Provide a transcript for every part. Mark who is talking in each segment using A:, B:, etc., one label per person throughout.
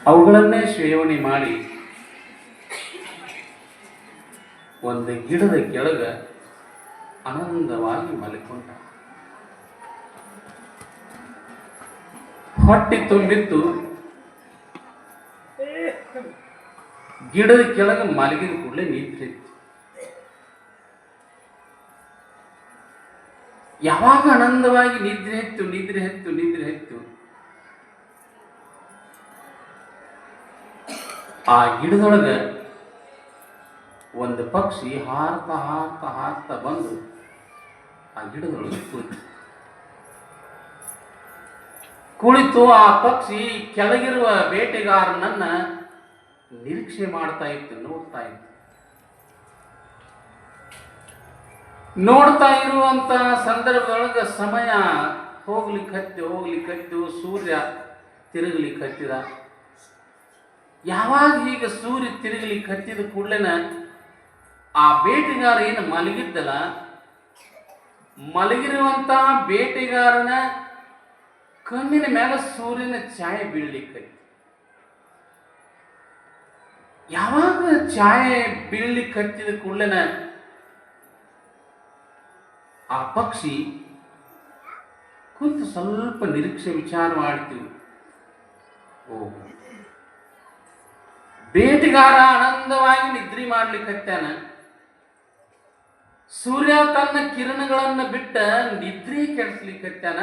A: ಅವುಗಳನ್ನೇ ಸೇವನೆ ಮಾಡಿ ಒಂದು ಗಿಡದ ಕೆಳಗ ಆನಂದವಾಗಿ ಮಲಿಕೊಂಡ. ಹೊಟ್ಟೆ ತುಂಬಿತ್ತು. ಗಿಡದ ಕೆಳಗೆ ಮಲಗಿದ ಕೂಡಲೇ ನಿದ್ರೆ ಇತ್ತು. ಯಾವಾಗ ಆನಂದವಾಗಿ ನಿದ್ರೆ ಹೆತ್ತು ಆ ಗಿಡದೊಳಗ ಒಂದು ಪಕ್ಷಿ ಹಾರ್ತಾ ಬಂದು ಆ ಗಿಡದೊಳಗೆ ಕುಳಿತು ಆ ಪಕ್ಷಿ ಕೆಳಗಿರುವ ಬೇಟೆಗಾರನನ್ನ ನಿರೀಕ್ಷೆ ಮಾಡ್ತಾ ಇತ್ತು, ನೋಡ್ತಾ ಇರುವಂತ ಸಂದರ್ಭದೊಳಗೆ ಸಮಯ ಹೋಗ್ಲಿಕ್ಕತ್ತು, ಸೂರ್ಯ ತಿರುಗಲಿಕ್ಕೆ ಹತ್ತಿದ. ಯಾವಾಗ ಹೀಗೆ ಸೂರ್ಯ ತಿರುಗಲಿಕ್ಕೆ ಹತ್ತಿದ ಕೂಡಲೇನ ಆ ಬೇಟೆಗಾರ ಏನು ಮಲಗಿದ್ದಲ್ಲ, ಮಲಗಿರುವಂತ ಬೇಟೆಗಾರನ ಕಣ್ಣಿನ ಮೇಲೆ ಸೂರ್ಯನ ಛಾಯೆ ಬೀಳಲಿಕ್ಕೆ. ಯಾವಾಗ ಛಾಯೆ ಬೀಳಲಿಕ್ಕೆ ಹತ್ತಿದ ಕೂಡಲೇನ ಆ ಪಕ್ಷಿ ಕುಂತು ಸ್ವಲ್ಪ ನಿರೀಕ್ಷೆ ವಿಚಾರ ಮಾಡ್ತೀವಿ. ಬೇಟೆಗಾರ ಆನಂದವಾಗಿ ನಿದ್ರೆ ಮಾಡ್ಲಿಕ್ಕತ್ತಾನ. ಸೂರ್ಯ ತನ್ನ ಕಿರಣಗಳನ್ನು ಬಿಟ್ಟ ನಿದ್ರೆ ಕೆಡಿಸ್ಲಿಕ್ಕತ್ತಾನ.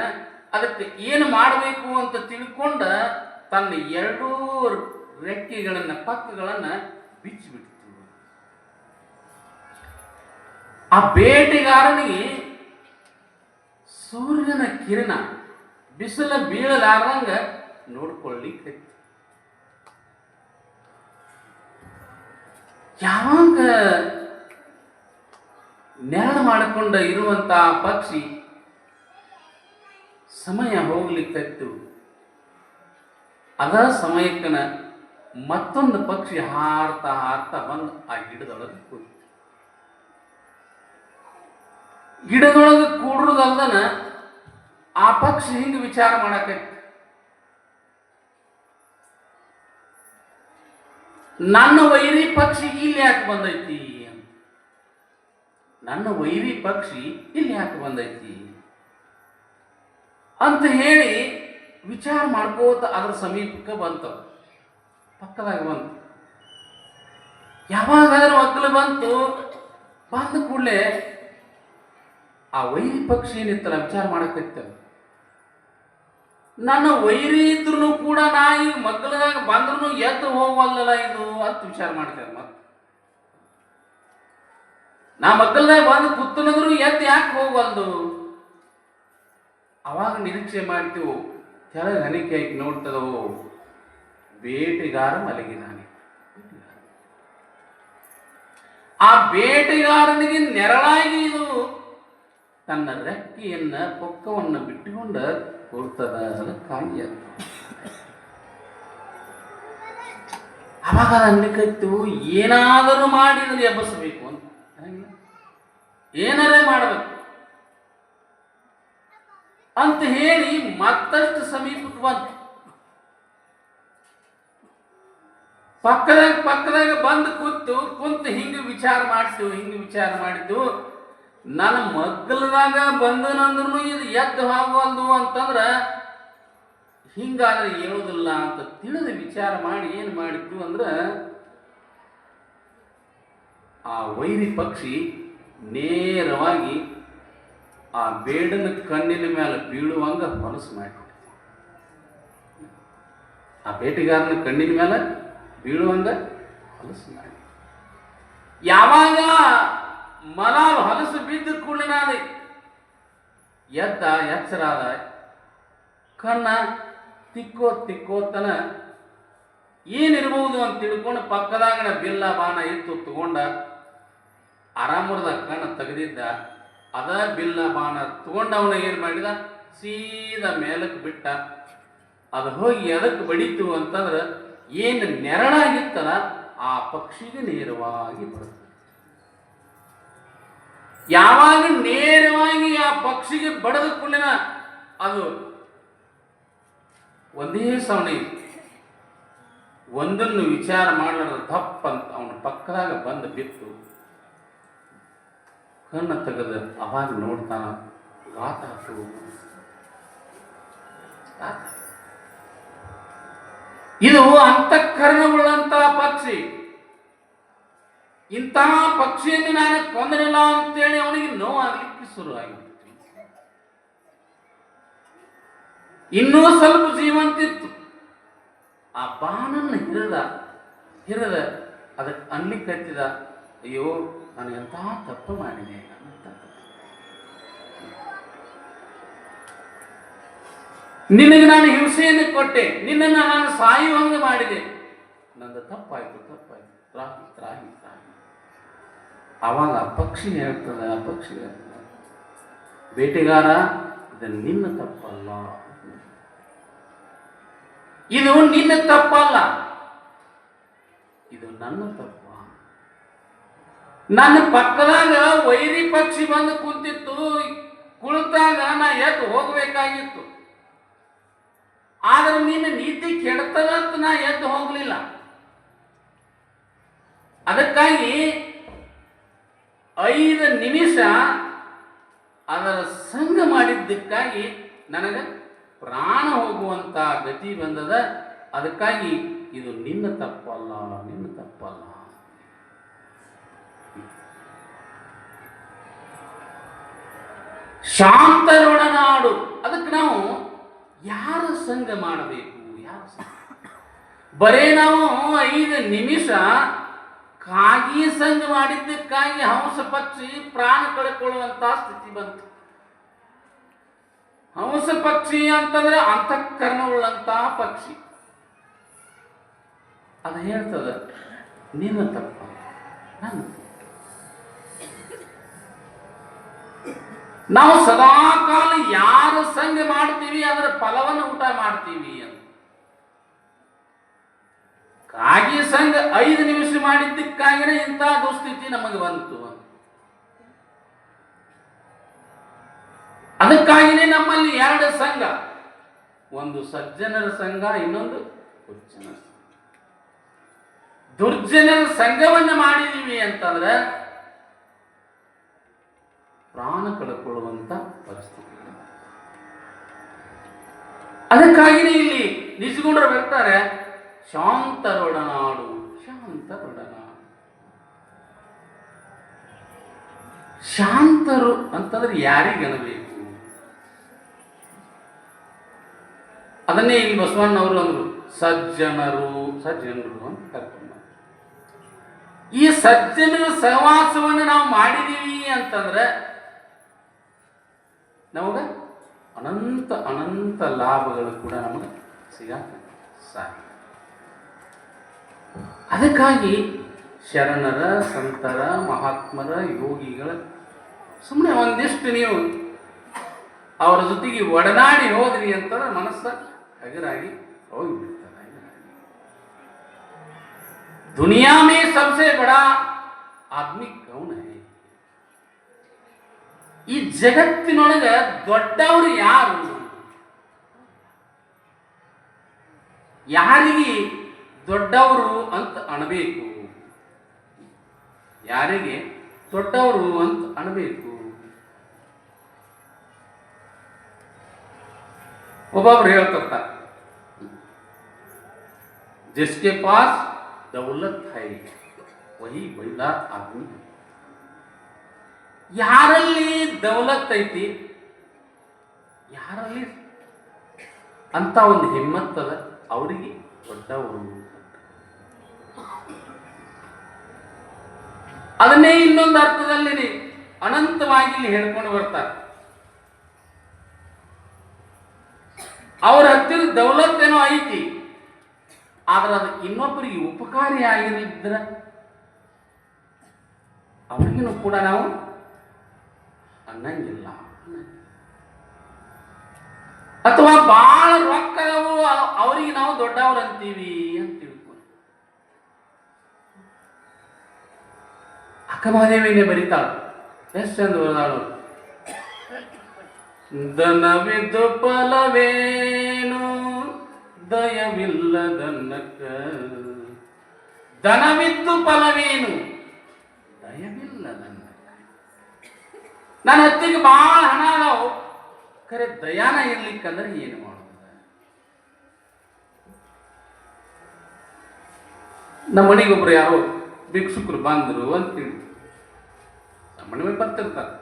A: ಅದಕ್ಕೆ ಏನು ಮಾಡಬೇಕು ಅಂತ ತಿಳ್ಕೊಂಡ ತನ್ನ ಎರಡೂ ರೆಕ್ಕೆಗಳನ್ನ ಪಕ್ಕಗಳನ್ನ ಬಿಚ್ಚಿಬಿಡ್ತು. ಆ ಬೇಟೆಗಾರನಿಗೆ ಸೂರ್ಯನ ಕಿರಣ ಬಿಸಿಲ ಬೀಳಲಾರಂಗ ನೋಡ್ಕೊಳ್ಳಿಕ್ಕೆ. ಯಾವಾಗ ನೆರಳು ಮಾಡಿಕೊಂಡ ಇರುವಂತ ಪಕ್ಷಿ ಸಮಯ ಹೋಗ್ಲಿಕ್ಕತ್ತು, ಅದ ಸಮಯಕ್ಕನ ಮತ್ತೊಂದು ಪಕ್ಷಿ ಹಾರ್ತಾ ಬಂದು ಆ ಗಿಡದೊಳಗೆ ಕೂತು. ಗಿಡದೊಳಗೆ ಕೂಡುವುದಲ್ದನ ಆ ಪಕ್ಷಿ ಹಿಂಗೆ ವಿಚಾರ ಮಾಡಕೈತಿ, ನನ್ನ ವೈರಿ ಪಕ್ಷಿ ಇಲ್ಲಿ ಯಾಕೆ ಬಂದೈತಿ ಅಂತ. ನನ್ನ ವೈರಿ ಪಕ್ಷಿ ಇಲ್ಲಿ ಯಾಕೆ ಬಂದೈತಿ ಅಂತ ಹೇಳಿ ವಿಚಾರ ಮಾಡ್ಕೋತ ಅದ್ರ ಸಮೀಪಕ್ಕೆ ಬಂತು, ಪಕ್ಕದಾಗ ಬಂತು. ಯಾವಾಗ ಅದ್ರ ಒಕ್ಕಲು ಬಂದ ಕೂಡಲೇ ಆ ವೈರಿ ಪಕ್ಷಿ ಏನಿತ್ತಲ್ಲ ವಿಚಾರ ಮಾಡಕೈತ, ನನ್ನ ವೈರಿ ಇದ್ರು ಕೂಡ ನಾ ಈಗ ಮಗ್ಗಲದಾಗ ಬಂದ್ರು ಎದ್ದು ಹೋಗವಲ್ಲಲ್ಲ ಇದು ಅಂತ ವಿಚಾರ ಮಾಡ್ತೇವೆ. ಮತ್ತೆ ನಾ ಮಗ್ಗಲದಾಗ ಬಂದು ಕೂತನಂದ್ರು ಎದ್ದು ಯಾಕೆ ಹೋಗವಲ್ದು. ಅವಾಗ ನಿರೀಕ್ಷೆ ಮಾಡ್ತೀವಿ, ಕೆಳಗೆ ಹನಿಕೆ ಹಾಕಿ ನೋಡ್ತದವು, ಬೇಟೆಗಾರ ಮಲಗಿದಾನೆ. ಆ ಬೇಟೆಗಾರನಿಗೆ ನೆರಳಾಗಿ ಇದು ತನ್ನ ರೆಕ್ಕೆಯನ್ನ ಪೊಕ್ಕವನ್ನ ಬಿಟ್ಟುಕೊಂಡ ಕೊಡ್ತದ. ಅದಕ್ಕಾಗಿ ಅವಾಗ ಅನ್ಲಿಕ್ಕತ್ತು, ಏನಾದರೂ ಮಾಡಿ ಅದನ್ನು ಎಬ್ಬಸಬೇಕು ಅಂತ, ಏನಾರೇ ಮಾಡಬೇಕು ಅಂತ ಹೇಳಿ ಮತ್ತಷ್ಟು ಸಮೀಪಕ್ಕೆ ಬಂತು. ಪಕ್ಕದಾಗ ಬಂದು ಕುಂತು ಹಿಂಗೆ ವಿಚಾರ ಮಾಡಿದ್ದು, ನನ್ನ ಮಗ್ಗಲದಾಗ ಬಂದನಂದ್ರೂ ಇದು ಎದ್ದು ಹೋಗವಲ್ದು ಅಂತಂದ್ರ ಹಿಂಗಾದ್ರೆ ಹೇಳುವುದಿಲ್ಲ ಅಂತ ತಿಳಿದು ವಿಚಾರ ಮಾಡಿ ಏನು ಮಾಡಿದ್ದು ಅಂದ್ರೆ, ಆ ವೈರಿ ಪಕ್ಷಿ ನೇರವಾಗಿ ಆ ಬೇಡನ ಕಣ್ಣಿನ ಮೇಲೆ ಬೀಳುವಂಗ ಮನಸ್ಸು ಮಾಡಿಬಿಟ್ಟು, ಆ ಬೇಟೆಗಾರನ ಕಣ್ಣಿನ ಮೇಲೆ ಬೀಳುವಂಗ ಹೊಲಸು ಮಾಡಿ. ಯಾವಾಗ ಮಲ ಹೊಲಸು ಬಿದ್ದ ಕೂಡಲಿನ ಎಚ್ಚರಾದ ಕಣ್ಣ ತಿಕ್ಕೋತನ ಏನಿರ್ಬೋದು ಅಂತ ತಿಳ್ಕೊಂಡು ಪಕ್ಕದಾಗನ ಬಿಲ್ಲ ಬಾಣ ಇತ್ತು ತಗೊಂಡ ಆರಾಮದ ಕಣ್ಣ ತೆಗೆದಿದ್ದ. ಅದ ಬಿಲ್ಲ ಬಾಣ ತಗೊಂಡವನ ಏನು ಮಾಡಿದ, ಸೀದಾ ಮೇಲಕ್ಕೆ ಬಿಟ್ಟ. ಅದು ಹೋಗಿ ಎದಕ್ಕೆ ಬಡಿತು ಅಂತಂದ್ರೆ, ಏನು ನೆರಳಾಗಿತ್ತಲ್ಲ ಆ ಪಕ್ಷಿಗೆ ನೇರವಾಗಿ ಬರುತ್ತೆ. ಯಾವಾಗ ನೇರವಾಗಿ ಆ ಪಕ್ಷಿಗೆ ಬಡದ ಕೂಡಲಿನ ಅದು ಒಂದೇ ಸವಣೆ ಒಂದನ್ನು ವಿಚಾರ ಮಾಡಲಾರ್ದ ತಪ್ಪಂತ ಅವನ ಪಕ್ಕದಾಗ ಬಂದು ಬಿತ್ತು ಕಣ್ಣು ತೆಗೆದು ಅವಾಗ ನೋಡ್ತಾನ. ಗಾತಾತು ಇದು ಅಂತಃಕರಣವುಳ್ಳಂತ ಪಕ್ಷಿ. ಇಂತಹ ಪಕ್ಷಿಯನ್ನು ನಾನು ಕೊಂದನಿಲ್ಲ ಅಂತೇಳಿ ಅವನಿಗೆ ನೋವಾಗಲಿಕ್ಕೆ ಶುರುವಾಗಿತ್ತು. ಇನ್ನೂ ಸ್ವಲ್ಪ ಜೀವಂತಿತ್ತು. ಆ ಬಾಣನ್ನು ಹಿರದ ಅದಕ್ಕೆ ಅನ್ಲಿಕ್ಕೆ ಹತ್ತಿದ, ಅಯ್ಯೋ ನಾನು ಎಂಥ ತಪ್ಪು ಮಾಡಿದೆ, ನಿನಗೆ ನಾನು ಹಿಂಸೆಯನ್ನು ಕೊಟ್ಟೆ, ನಿನ್ನನ್ನು ನಾನು ಸಾಯುವಂಗೆ ಮಾಡಿದೆ, ನಂದು ತಪ್ಪಾಯ್ತು ತ್ರಾಹಿ ತ್ರಾಹಿ ತ್ರಾಹಿ. ಆವಾಗ ಆ ಪಕ್ಷಿ ಹೇಳ್ತದೆ, ಆ ಪಕ್ಷಿ ಹೇಳ್ತದೆ, ಬೇಟೆಗಾರ ಇದು ನಿನ್ನ ತಪ್ಪಲ್ಲ, ಇದು ನಿನ್ನ ತಪ್ಪಲ್ಲ, ಇದು ನನ್ನ ತಪ್ಪ. ನನ್ನ ಪಕ್ಕದಾಗ ವೈರಿ ಪಕ್ಷಿ ಬಂದು ಕುಂತಿತ್ತು, ಕುಳಿತಾಗ ನಾ ಎದ್ದು ಹೋಗಬೇಕಾಗಿತ್ತು. ಆದ್ರೆ ನಿನ್ನ ನೀತಿ ಕೆಡ್ತದಂತ ನಾ ಎದ್ದು ಹೋಗ್ಲಿಲ್ಲ. ಅದಕ್ಕಾಗಿ 5 ನಿಮಿಷ ಅದರ ಸಂಗ ಮಾಡಿದ್ದಕ್ಕಾಗಿ ನನಗೆ ಪ್ರಾಣ ಹೋಗುವಂತ ಗತಿ ಬಂದದ. ಅದಕ್ಕಾಗಿ ಇದು ನಿನ್ನ ತಪ್ಪಲ್ಲ, ನಿನ್ನ ತಪ್ಪಲ್ಲ. ಶಾಂತರೊಡನಾಡು. ಅದಕ್ಕೆ ನಾವು ಯಾರ ಸಂಗ ಮಾಡಬೇಕು? ಯಾರ ಸಂಗ? ಬರೇ ನಾವು 5 ನಿಮಿಷ ಕಾಗಿ ಸಂಗ ಮಾಡಿದ್ದಕ್ಕಾಗಿ ಹಂಸ ಪಕ್ಷಿ ಪ್ರಾಣ ಕಳ್ಕೊಳ್ಳುವಂತ ಸ್ಥಿತಿ ಬಂತು. ಹಂಸ ಪಕ್ಷಿ ಅಂತಂದ್ರೆ ಅಂತಃಕರಣವುಳ್ಳಂತ ಪಕ್ಷಿ. ಅದು ಹೇಳ್ತದ, ನಿನ್ನ ತಪ್ಪ, ನನ್ನ ತಪ್ಪ. ನಾವು ಸದಾ ಕಾಲ ಯಾರ ಸಂಗ ಮಾಡ್ತೀವಿ ಅದರ ಫಲವನ್ನು ಊಟ ಮಾಡ್ತೀವಿ ಅಂತ. ಕಾಗಿ ಸಂಘ 5 ನಿಮಿಷ ಮಾಡಿದ್ದಕ್ಕಾಗಿನೇ ಇಂಥ ದುಸ್ಥಿತಿ ನಮಗೆ ಬಂತು. ಅದಕ್ಕಾಗಿನೇ ನಮ್ಮಲ್ಲಿ 2 ಸಂಘ, ಒಂದು ಸಜ್ಜನರ ಸಂಘ, ಇನ್ನೊಂದು ದುರ್ಜನರ ಸಂಘ. ದುರ್ಜನರ ಸಂಘವನ್ನು ಮಾಡಿದೀವಿ ಅಂತಂದ್ರೆ ಪ್ರಾಣ ಕಳ್ಕೊಳ್ಳುವಂತ ಪರಿಸ್ಥಿತಿ. ಅದಕ್ಕಾಗಿನೇ ಇಲ್ಲಿ ನಿಜಗುಂಡರು ಬರ್ತಾರೆ, ಶಾಂತರೊಡನಾಡು, ಶಾಂತರೊಡನಾಡು. ಶಾಂತರು ಅಂತಂದ್ರೆ ಯಾರಿಗನಬೇಕು? ಅದನ್ನೇ ಇಲ್ಲಿ ಬಸವಣ್ಣವರು ಅಂದ್ರು, ಸಜ್ಜನರು ಅಂತ ಕರ್ಕೊಂಡು. ಈ ಸಜ್ಜನರ ಸಹವಾಸವನ್ನು ನಾವು ಮಾಡಿದೀವಿ ಅಂತಂದ್ರೆ ನಮಗ ಅನಂತ ಅನಂತ ಲಾಭಗಳು ಕೂಡ ನಮಗೆ ಸಿಗಕ್ಕೆ ಸಾಧ್ಯ. ಅದಕ್ಕಾಗಿ ಶರಣರ, ಸಂತರ, ಮಹಾತ್ಮರ, ಯೋಗಿಗಳ ಸುಮ್ಮನೆ ಒಂದಿಷ್ಟು ನೀವು ಅವರ ಜೊತೆಗೆ ಒಡನಾಡಿ ಹೋದ್ರಿ ಅಂತಂದ್ರೆ ಮನಸ್ಸ ಹಗರಾಗಿ ಹೋಗಿಬಿಡ್ತಾರೆ. दुनिया में सबसे बड़ा आदमी कौन है? ಈ ಜಗತ್ತಿನೊಳಗ ದೊಡ್ಡವರು ಯಾರು? ಯಾರಿಗೆ ದೊಡ್ಡವರು ಅಂತ ಅಣಬೇಕು? ಯಾರಿಗೆ ದೊಡ್ಡವರು ಅಂತ ಅಣಬೇಕು? ಒಬ್ಬೊಬ್ರು ಹೇಳ್ತಾರೆ, जिसके पास दौलत है वही बड़ा आदमी है. ಯಾರಲ್ಲಿ ದೌಲತ್ ಐತಿ, ಯಾರಲ್ಲಿ ಅಂತ ಒಂದು ಹಿಮ್ಮತ್ತದ, ಅವರಿಗೆ ದೊಡ್ಡವರು. ಅದನ್ನೇ ಇನ್ನೊಂದು ಅರ್ಥದಲ್ಲಿ ಅನಂತವಾಗಿ ಇಲ್ಲಿ ಹೇಳ್ಕೊಂಡು ಬರ್ತಾರೆ. ಅವ್ರ ಹತ್ತಿರ ದೌಲತ್ ಏನೋ ಐತಿ, ಆದ್ರೆ ಅದು ಇನ್ನೊಬ್ಬರಿಗೆ ಉಪಕಾರಿ ಆಗಿರಿದ್ರ ಅವ್ರಿಗೂ ಕೂಡ ನಾವು ಅನ್ನಂಗಿಲ್ಲ. ಅಥವಾ ಬಹಳ ರೊಕ್ಕವು ಅವರಿಗೆ ನಾವು ದೊಡ್ಡವರು ಅಂತೀವಿ ಅಂತ ತಿಳ್ಕೊಂಡು ಅಕ್ಕಮಹಾದೇವಿನೇ ಬರೀತಾಳ, ಎಷ್ಟು ಚಂದ ಬರದಾಳು. ಧನವಿದ್ದು ಫಲವೇನು, ದಯವಿಲ್ಲದನ್ನಕ್ಕ ದನವಿದ್ದು ಫಲವೇನು ದಯವಿಲ್ಲದನ್ನಕ್ಕ. ನನ್ನ ಹತ್ತಿಗೆ ಭಾಳ ಹಣ ಅದಾವು, ಖರೆ ದಯಾನ ಇರ್ಲಿಕ್ಕಂದ್ರೆ ಏನು ಮಾಡೋದು? ನಮ್ಮ ಮನೆಗೊಬ್ರು ಯಾರೋ ಭಿಕ್ಷುಕರು ಬಂದರು ಅಂತೇಳಿ ಮನೆ ಮೇಲೆ ಬರ್ತಿರ್ತಾರೆ.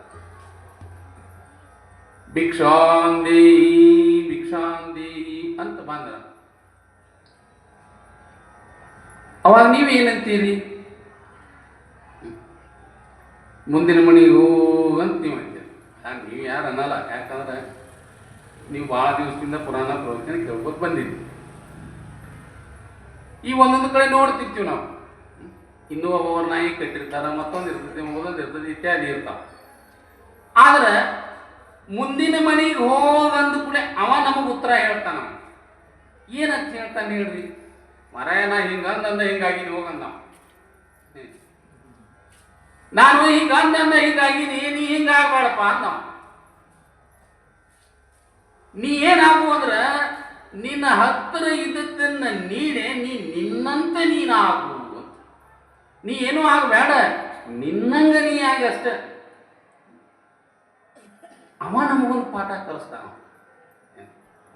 A: ಭಿಕ್ಷಾಂದೇಹಿ ಭಿಕ್ಷಾಂದೇಹಿ ಅಂತ ಬಂದ್ರ. ಅವಾಗ ನೀವೇನಂತೀರಿ? ಮುಂದಿನ ಮನೆಗೆ ಹೋಗಂತ ನೀವು ಅಂತೀರಿ. ನೀವು ಯಾರು ಅನ್ನಲ್ಲ, ಯಾಕಂದ್ರೆ ನೀವು ಭಾಳ ದಿವಸದಿಂದ ಪುರಾಣ ಪ್ರವಚನ ಕೇಳ್ಕೊತ ಬಂದಿದ್ವಿ. ಈ ಒಂದೊಂದು ಕಡೆ ನೋಡ್ತಿರ್ತೀವಿ ನಾವು. ಇನ್ನೂ ಒಬ್ಬೊಬ್ಬರ ನಾಯಿ ಕಟ್ಟಿರ್ತಾರ, ಮತ್ತೊಂದು ಇರ್ತದೆ, ಮಗದೊಂದು ಇರ್ತದೆ, ಇತ್ಯಾದಿ ಇರ್ತಾವ. ಆದ್ರೆ ಮುಂದಿನ ಮನೆಗೆ ಹೋಗಂದ ಕೂಡ ಅವ ನಮಗೆ ಉತ್ತರ ಹೇಳ್ತಾನ. ಏನಂತ ಹೇಳ್ತಾನೆ ಹೇಳ್ರಿ? ಮರಾಯನ ಹಿಂಗಂದ ಹಿಂಗಾಗಿನಿ ಹೋಗಂದ. ನಾನು ಹಿಂಗಂದ ಹಿಂಗಾಗಿನಿ, ನೀ ಹಿಂಗಾಗಬೇಡಪ್ಪ ಅಂದ. ನೀ ಏನಾಗು ಅಂದ್ರ ನಿನ್ನ ಹತ್ತಿರ ಇದ್ದದ್ದನ್ನ ನೀಡೆ ನೀ ನಿನ್ನಂತೆ ನೀನಾಗು. ನೀ ಏನೂ ಆಗಬೇಡ, ನಿನ್ನಂಗ ನೀ ಆಗ ಅಷ್ಟೆ. ಅವ ನಮಗೊಂದು ಪಾಠ ಕಲಿಸ್ತಾನ.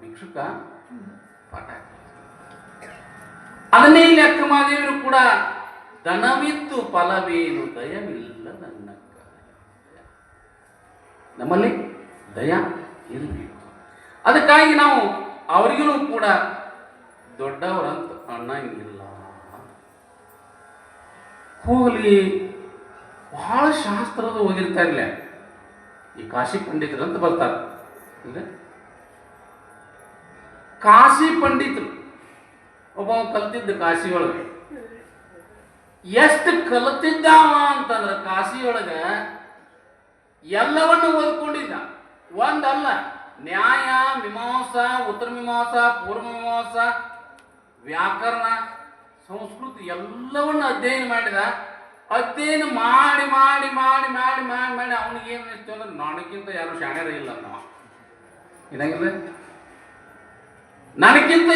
A: ಭಿಕ್ಷುಕ ಪಾಠ. ಅದನ್ನೇ ಇಲ್ಲಿ ಅಕ್ಕ ಮಹಾದೇವರು ಕೂಡ ದನವಿತ್ತು ಫಲವೇನು ದಯವಿಲ್ಲ ನನ್ನಕ್ಕ. ನಮ್ಮಲ್ಲಿ ದಯ ಇರಬೇಕು. ಅದಕ್ಕಾಗಿ ನಾವು ಅವರಿಗೂ ಕೂಡ ದೊಡ್ಡವರಂತ ಅನ್ನಂಗಿಲ್ಲ. ಹೋಗಲಿ, ಬಹಳ ಶಾಸ್ತ್ರದ ಓದಿರ್ತಾ ಇರಲಿಲ್ಲ. ಈ ಕಾಶಿ ಪಂಡಿತರು ಅಂತ ಬರ್ತಾರೆ. ಕಾಶಿ ಪಂಡಿತರು ಒಬ್ಬ ಕಲ್ತಿದ್ದ ಕಾಶಿ ಒಳಗೆ. ಎಷ್ಟು ಕಲಿತಿದ್ದಾವ ಅಂತಂದ್ರೆ ಕಾಶಿ ಒಳಗೆ ಎಲ್ಲವನ್ನು ಓದ್ಕೊಂಡಿದ್ದ. ಒಂದಲ್ಲ, ನ್ಯಾಯ, ಮೀಮಾಂಸಾ, ಉತ್ತರ ಮೀಮಾಂಸಾ, ಪೂರ್ವ ಮೀಮಾಂಸಾ, ವ್ಯಾಕರಣ, ಸಂಸ್ಕೃತ ಎಲ್ಲವನ್ನು ಅಧ್ಯಯನ ಮಾಡಿದ. ಅಧ್ಯಯನ ಮಾಡಿ ಮಾಡಿ ಮಾಡಿ ಮಾಡಿ ಮಾಡಿ ಮಾಡಿ ಅವನಿಗೆ ಏನು ಅನಿಸ್ತು ಅಂದ್ರೆ ನನಗಿಂತ ಯಾರು ಶಾಣ್ಯರ ಇಲ್ಲ. ನಾವು ಇದಂಗಿಲ್ಲ, ನನಗಿಂತ